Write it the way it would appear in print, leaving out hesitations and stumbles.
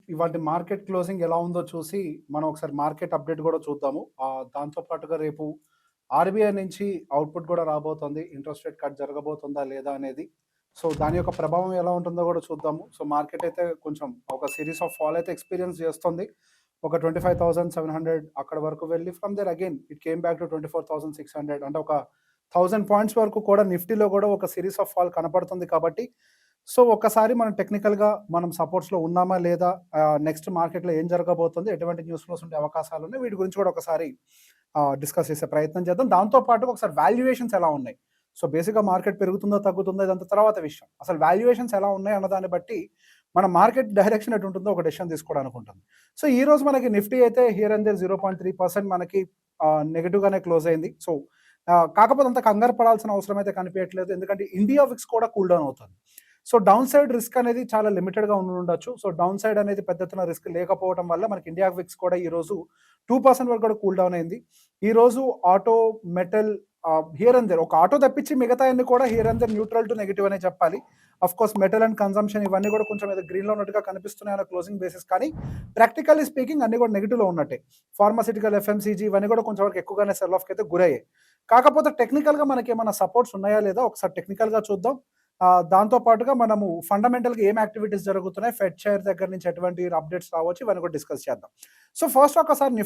ఇవాల్టి market closing ఎలా ఉందో చూసి, మనం ఒకసారి మార్కెట్ అప్డేట్ గూడా చూద్దాము. దాంతో పాటుగా రేపు ఆర్‌బీఐ నుంచి అవుట్‌పుట్ గూడా రాబోతోంది. ఇంట్రెస్ట్ రేట్ కట్ జరగబోతుందా లేదా అనేది. సో, దాని యొక్క ప్రభావం ఎలా ఉంటుందో గూడా చూద్దాము. సో, మార్కెట్ అయితే కొంచెం ఒక సీరీస్ ఆఫ్ ఫాల్ అయితే ఎక్స్‌పీరియన్స్ జేస్తుంది. ఒక 25,700 అక్కడి వరకు వెళ్లి from there again it came back to 24,600 అంటే ఒక 1000 పాయింట్స్ వరకు కూడా నిఫ్టీలో గూడా ఒక సీరీస్ ఆఫ్ ఫాల్ కనపడుతుంది కాబట్టి, సో, ఒక్కసారి మనం టెక్నికల్‌గా మనం సపోర్ట్స్‌లో ఉన్నామా లేదా? నెక్స్ట్ మార్కెట్‌లో ఏం జరగబోతుంది? ఎటువంటి న్యూస్ ఫ్లోస్ ఉండే అవకాశాలున్నాయి? వీటి గురించి కూడా ఒకసారి డిస్కస్ చేసే ప్రయత్నం చేద్దాం. దాంతో పాటుగా ఒకసారి వాల్యుయేషన్స్ ఎలా ఉన్నాయి? సో, బేసిక్‌గా మార్కెట్ పెరుగుతుందో, తగ్గుతుందో ఇదంతా తర్వాత విషయం. అసలు వాల్యుయేషన్స్ ఎలా ఉన్నాయి అన్న దాన్ని బట్టి మన మార్కెట్ డైరెక్షన్ ఎటుంటుందో ఒక డెసిషన్ తీసుకోవడానికి ఉంటుంది. సో, ఈరోజు మనకి నిఫ్టీ అయితే హియర్ అండ్ దేర్ 0.3% మనకి నెగెటివ్‌గానే క్లోజ్ అయింది. సో, కాకపోతే అంత కంగారు పడాల్సిన అవసరం అయితే కనిపియట్లేదు. ఎందుకంటే ఇండియా విక్స్ కూడా కూల్ డౌన్ అవుతుంది. సో, డౌన్ సైడ్ రిస్క్ అనేది చాలా లిమిటెడ్‌గా ఉండుండొచ్చు. సో, డౌన్ సైడ్ అనేది పెద్ద ఎత్తున రిస్క్ లేకపోవడం వల్ల మనకి ఇండియా విక్స్ కూడా ఈరోజు 2% వరకు కూడా కూల్ డౌన్ అయింది. ఈరోజు auto, metal here and there ఒక ఆటో తప్పించి మిగతాయన్నీ కూడా here and there neutral to negative అనే చెప్పాలి. ఆఫ్‌కోర్స్ మెటల్ అండ్ కన్జంప్షన్ ఇవన్నీ కూడా కొంచెం ఏదో గ్రీన్‌లో ఉన్నట్టుగా కనిపిస్తున్నాయి అన్న క్లోజింగ్ బేసిస్ కానీ, ప్రాక్టికల్లీ స్పీకింగ్ అన్నీ కూడా నెగెటివ్‌లో ఉన్నట్టే. ఫార్మాస్యూటికల్, ఎఫ్ఎంసీజీ ఇవన్నీ కూడా కొంచెం వరకు ఎక్కువగానే సెల్ ఆఫ్‌కి అయితే గురయ్యాయి. కాకపోతే టెక్నికల్‌గా మనకేమన్నా సపోర్ట్స్ ఉన్నాయా లేదా? ఒకసారి టెక్నికల్‌గా చూద్దాం. దాంతో పాటుగా మనము ఫండమెంటల్‌గా ఏం యాక్టివిటీస్ జరుగుతున్నాయి, ఫెడ్ షేర్ దగ్గర నుంచి ఎటువంటి అప్డేట్స్ రావచ్చు ఇవన్నీ కూడా డిస్కస్ చేద్దాం. సో, ఫస్ట్ ఒకసారి నిఫ్టీ చూద్దాం. నిఫ్టీ ఈరోజు 0.3% నెగెటివ్‌గా క్లోజ్ అయింది. సో, 25,700